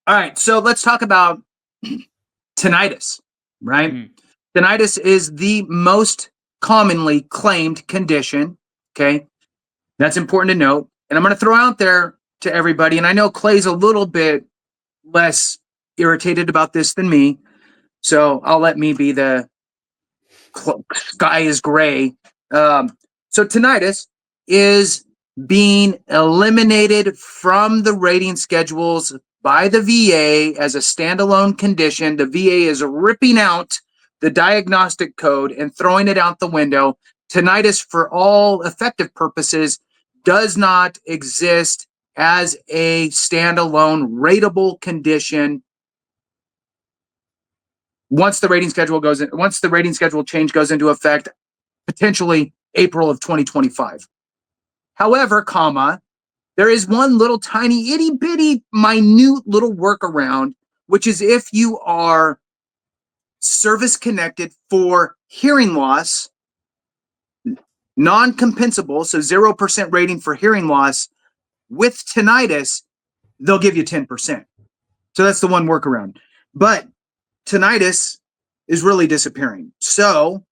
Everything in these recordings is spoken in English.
All right. So let's talk about tinnitus, right? Mm. Tinnitus is the most commonly claimed condition. Okay. That's important to note. And I'm going to throw out there to everybody. And I know Clay's a little bit less irritated about this than me. So I'll let me be the sky is gray. So tinnitus is being eliminated from the rating schedules by the VA as a standalone condition. The VA is ripping out the diagnostic code and throwing it out the window. Tinnitus, for all effective purposes, does not exist as a standalone rateable condition once the rating schedule change goes into effect, potentially April of 2025. However, there is one little tiny itty bitty minute little workaround, which is if you are service connected for hearing loss, non-compensable, so 0% rating for hearing loss with tinnitus, they'll give you 10%. So that's the one workaround. But tinnitus is really disappearing. So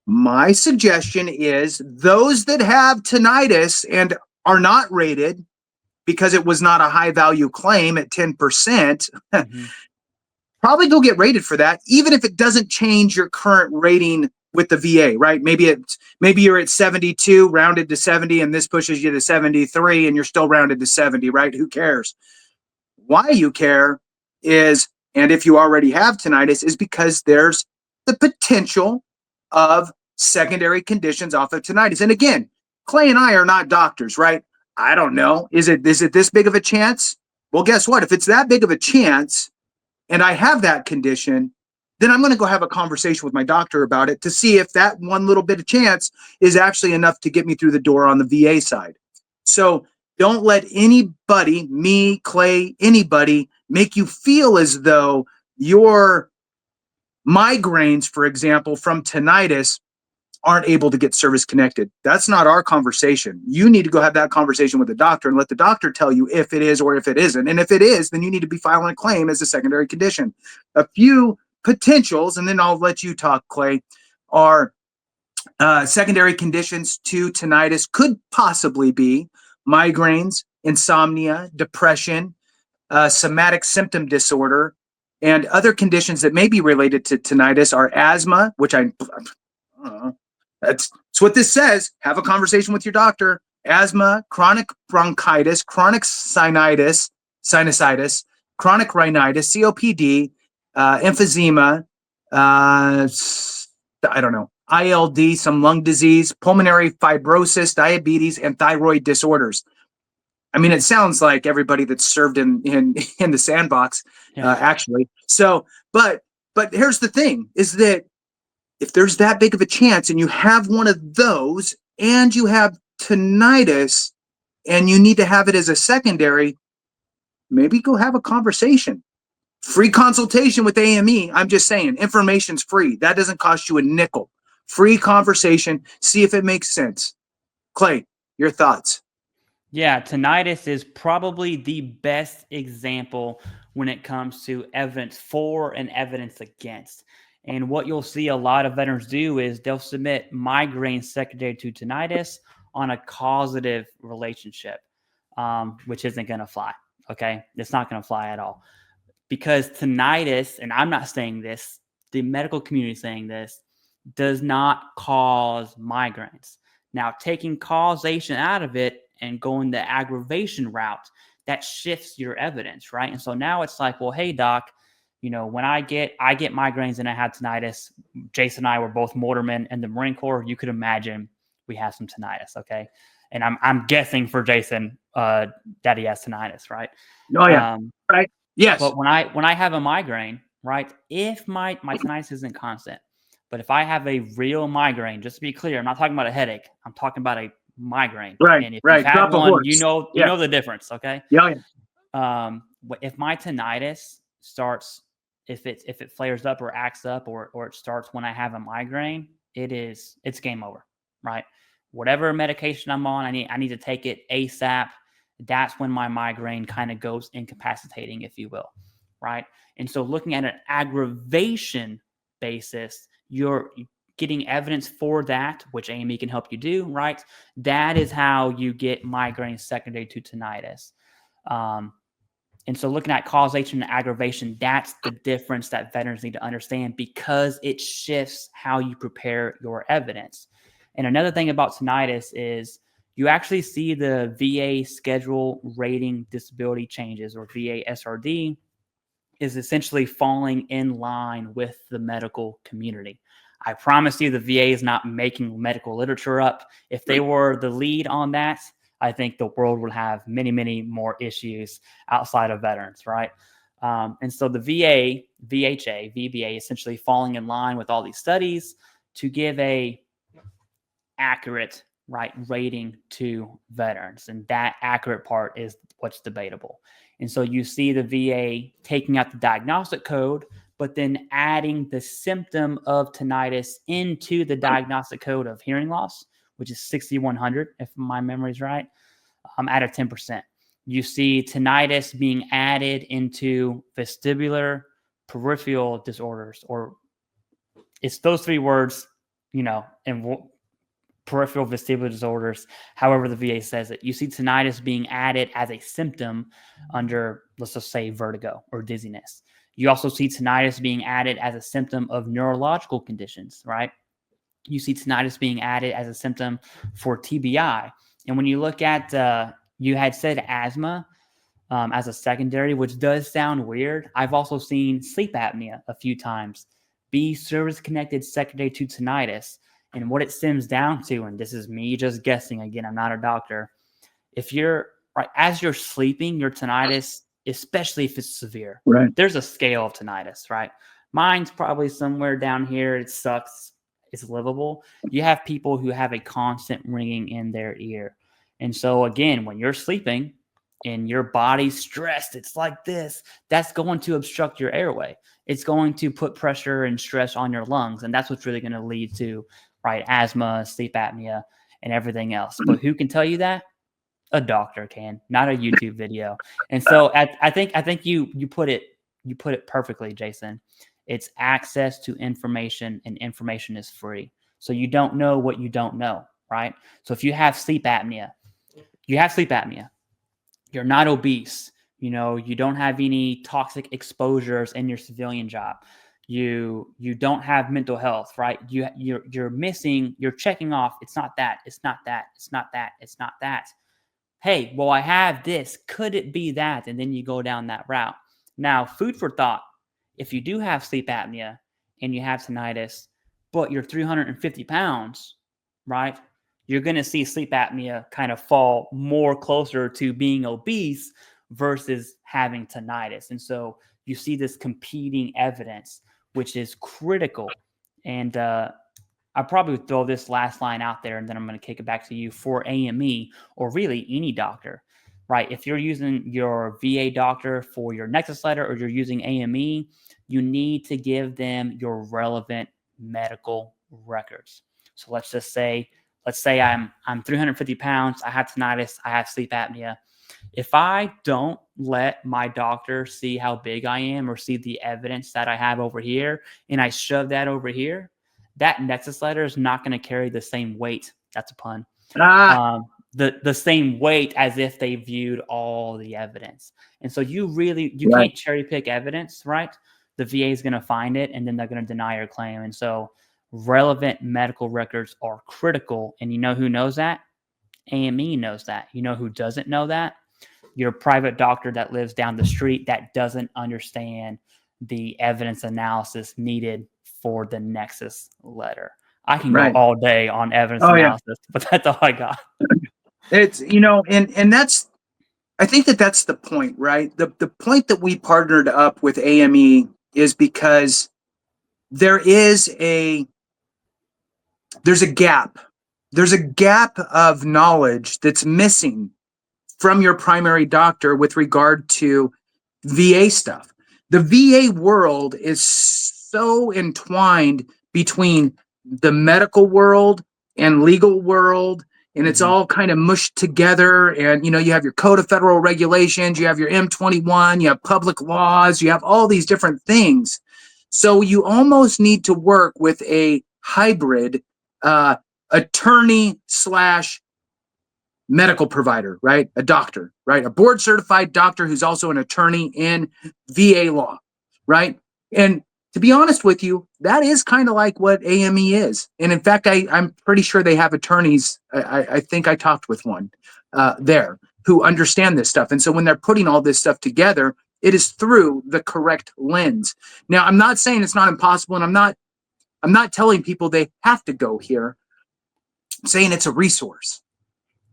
my suggestion is those that have tinnitus and are not rated because it was not a high value claim at 10%, probably go get rated for that, even if it doesn't change your current rating with the VA, right? Maybe you're at 72, rounded to 70, and this pushes you to 73, and you're still rounded to 70, right? Who cares? Why you care is, and if you already have tinnitus, is because there's the potential of secondary conditions off of tinnitus. And again, Clay and I are not doctors, right? I don't know. Is it this big of a chance? Well, guess what? If it's that big of a chance and I have that condition, then I'm going to go have a conversation with my doctor about it to see if that one little bit of chance is actually enough to get me through the door on the VA side. So don't let anybody, me, Clay, anybody, make you feel as though your migraines, for example, from tinnitus aren't able to get service connected. That's not our conversation. You need to go have that conversation with the doctor and let the doctor tell you if it is or if it isn't. And if it is, then you need to be filing a claim as a secondary condition. A few potentials, and then I'll let you talk, Clay, are secondary conditions to tinnitus could possibly be migraines, insomnia, depression, somatic symptom disorder, and other conditions that may be related to tinnitus are asthma, which that's what this says. Have a conversation with your doctor. Asthma, chronic bronchitis, chronic sinusitis, chronic rhinitis, COPD, emphysema, I don't know, ILD, some lung disease, pulmonary fibrosis, diabetes, and thyroid disorders. I mean, it sounds like everybody that's served in the sandbox, actually. So, but here's the thing: is that if there's that big of a chance, and you have one of those, and you have tinnitus, and you need to have it as a secondary, maybe go have a conversation. Free consultation with AME. I'm just saying, information's free. That doesn't cost you a nickel. Free conversation. See if it makes sense. Clay, your thoughts? Yeah, tinnitus is probably the best example when it comes to evidence for and evidence against. And what you'll see a lot of veterans do is they'll submit migraine secondary to tinnitus on a causative relationship, which isn't going to fly. Okay, it's not going to fly at all. Because tinnitus, and I'm not saying this, the medical community is saying this, does not cause migraines. Now, taking causation out of it and going the aggravation route, that shifts your evidence, right? And so now it's like, well, hey, doc, when I get migraines and I have tinnitus, Jason and I were both mortarmen in the Marine Corps. You could imagine we have some tinnitus, okay? And I'm guessing for Jason that he has tinnitus, right? Oh yeah, right. Yes. But when I have a migraine, right, if my tinnitus isn't constant, but if I have a real migraine, just to be clear, I'm not talking about a headache. I'm talking about a migraine. Right, and if right. you've had Drop a one, horse. you know the difference, okay? Yeah. If my tinnitus starts, if it flares up or acts up or it starts when I have a migraine, it's game over, right? Whatever medication I'm on, I need to take it ASAP. that's when my migraine kind of goes incapacitating, if you will, right? And so looking at an aggravation basis, you're getting evidence for that, which AME can help you do, right? That is how you get migraine secondary to tinnitus. And so looking at causation and aggravation, that's the difference that veterans need to understand, because it shifts how you prepare your evidence. And another thing about tinnitus is you actually see the VA schedule rating disability changes, or VA SRD, is essentially falling in line with the medical community. I promise you the VA is not making medical literature up. If they were the lead on that, I think the world would have many, many more issues outside of veterans, right? And so the VA, VHA, VBA, essentially falling in line with all these studies to give a accurate, right, rating to veterans. And that accurate part is what's debatable. And so you see the VA taking out the diagnostic code, but then adding the symptom of tinnitus into the diagnostic code of hearing loss, which is 6,100, if my memory is right, out of 10%. You see tinnitus being added into vestibular peripheral disorders, or it's those three words, and peripheral vestibular disorders, however the VA says it. You see tinnitus being added as a symptom under, let's just say, vertigo or dizziness. You also see tinnitus being added as a symptom of neurological conditions, right? You see tinnitus being added as a symptom for TBI. And when you look at, you had said asthma as a secondary, which does sound weird. I've also seen sleep apnea a few times be service-connected secondary to tinnitus. And what it stems down to, and this is me just guessing, again, I'm not a doctor. If you're, right, as you're sleeping, your tinnitus, especially if it's severe, right, there's a scale of tinnitus, right? Mine's probably somewhere down here. It sucks. It's livable. You have people who have a constant ringing in their ear. And so again, when you're sleeping and your body's stressed, it's like this, that's going to obstruct your airway. It's going to put pressure and stress on your lungs. And that's what's really going to lead to, right, asthma, sleep apnea, and everything else. But who can tell you that? A doctor can, not a YouTube video. And so I think you put it perfectly, Jason. It's access to information, and information is free. So you don't know what you don't know, right? So if you have sleep apnea, you're not obese, you don't have any toxic exposures in your civilian job. You don't have mental health, right? You're missing, you're checking off. It's not that, it's not that, it's not that, it's not that. Hey, well, I have this. Could it be that? And then you go down that route. Now, food for thought. If you do have sleep apnea and you have tinnitus, but you're 350 pounds, right? You're going to see sleep apnea kind of fall more closer to being obese versus having tinnitus. And so you see this competing evidence, which is critical. And I'll probably throw this last line out there, and then I'm going to kick it back to you for AME, or really any doctor, right? If you're using your VA doctor for your Nexus Letter, or you're using AME, you need to give them your relevant medical records. So let's say I'm 350 pounds, I have tinnitus, I have sleep apnea. If I don't let my doctor see how big I am, or see the evidence that I have over here, and I shove that over here, that Nexus Letter is not going to carry the same weight. That's a pun. The same weight as if they viewed all the evidence. And so you can't cherry pick evidence, right? The VA is going to find it, and then they're going to deny your claim. And so relevant medical records are critical. And you know who knows that? AME knows that. You know who doesn't know that? Your private doctor that lives down the street that doesn't understand the evidence analysis needed for the Nexus Letter. I can go all day on evidence analysis, but that's all I got. It's, and that's, I think that's the point, right? The point that we partnered up with AME is because there's a gap. There's a gap of knowledge that's missing from your primary doctor with regard to VA stuff. The VA world is so entwined between the medical world and legal world and it's all kind of mushed together. And, you have your Code of Federal Regulations, you have your M21, you have public laws, you have all these different things. So you almost need to work with a hybrid attorney slash medical provider, right? A doctor, right? A board certified doctor who's also an attorney in VA law, right? And to be honest with you, that is kind of like what AME is. And in fact, I'm pretty sure they have attorneys. I think I talked with one there who understand this stuff. And so when they're putting all this stuff together, it is through the correct lens. Now, I'm not saying it's not impossible, and I'm not telling people they have to go here. I'm saying it's a resource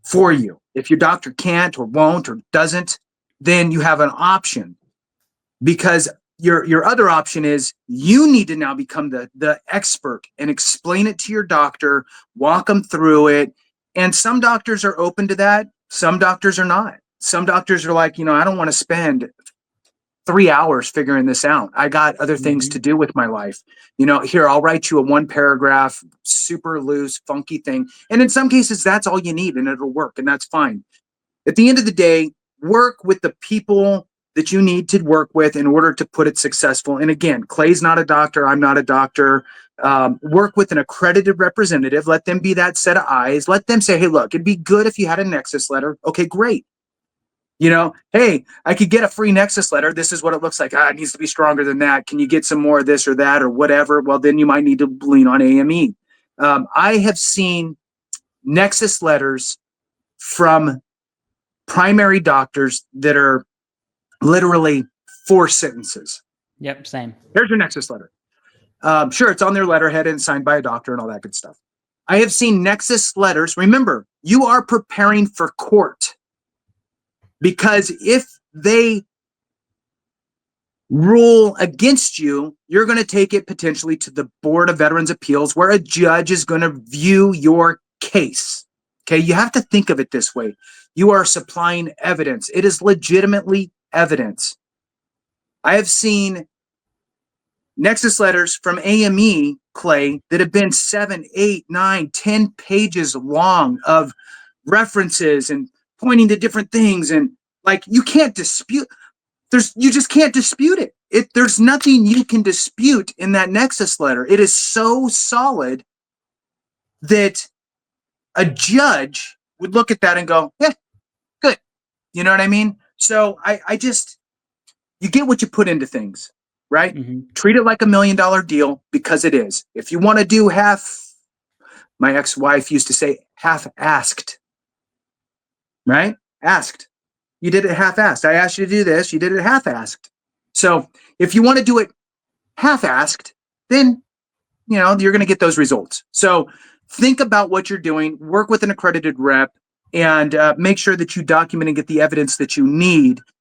for you. If your doctor can't or won't or doesn't, then you have an option, because your other option is you need to now become the expert and explain it to your doctor, walk them through it. And some doctors are open to that. Some doctors are not. Some doctors are like, I don't want to spend 3 hours figuring this out. I got other things to do with my life. Here, I'll write you a 1-paragraph, super loose, funky thing. And in some cases, that's all you need and it'll work, and that's fine. At the end of the day, work with the people that you need to work with in order to put it successful. And again, Clay's not a doctor. I'm not a doctor. Work with an accredited representative. Let them be that set of eyes. Let them say, hey, look, it'd be good if you had a Nexus letter. Okay, great. Hey, I could get a free Nexus letter. This is what it looks like. It needs to be stronger than that. Can you get some more of this or that or whatever? Well, then you might need to lean on AME. I have seen Nexus letters from primary doctors that are literally 4 sentences. Yep, same. Here's your Nexus letter. Sure, it's on their letterhead and signed by a doctor and all that good stuff. I have seen Nexus letters. Remember, you are preparing for court, because if they rule against you, you're going to take it potentially to the Board of Veterans Appeals, where a judge is going to view your case. Okay, you have to think of it this way. You are supplying evidence. It is legitimately evidence. I have seen Nexus letters from AME, Clay, that have been 7, 8, 9, 10 pages long of references and pointing to different things, and you can't dispute. You just can't dispute it. There's nothing you can dispute in that Nexus letter. It is so solid that a judge would look at that and go, yeah, good. You know what I mean? So you get what you put into things, right? Treat it like $1 million deal, because it is. If you want to do half, my ex-wife used to say half-asked, right? Asked. You did it half-assed. I asked you to do this. You did it half-assed. So if you want to do it half-assed, then, you're going to get those results. So think about what you're doing, work with an accredited rep, and make sure that you document and get the evidence that you need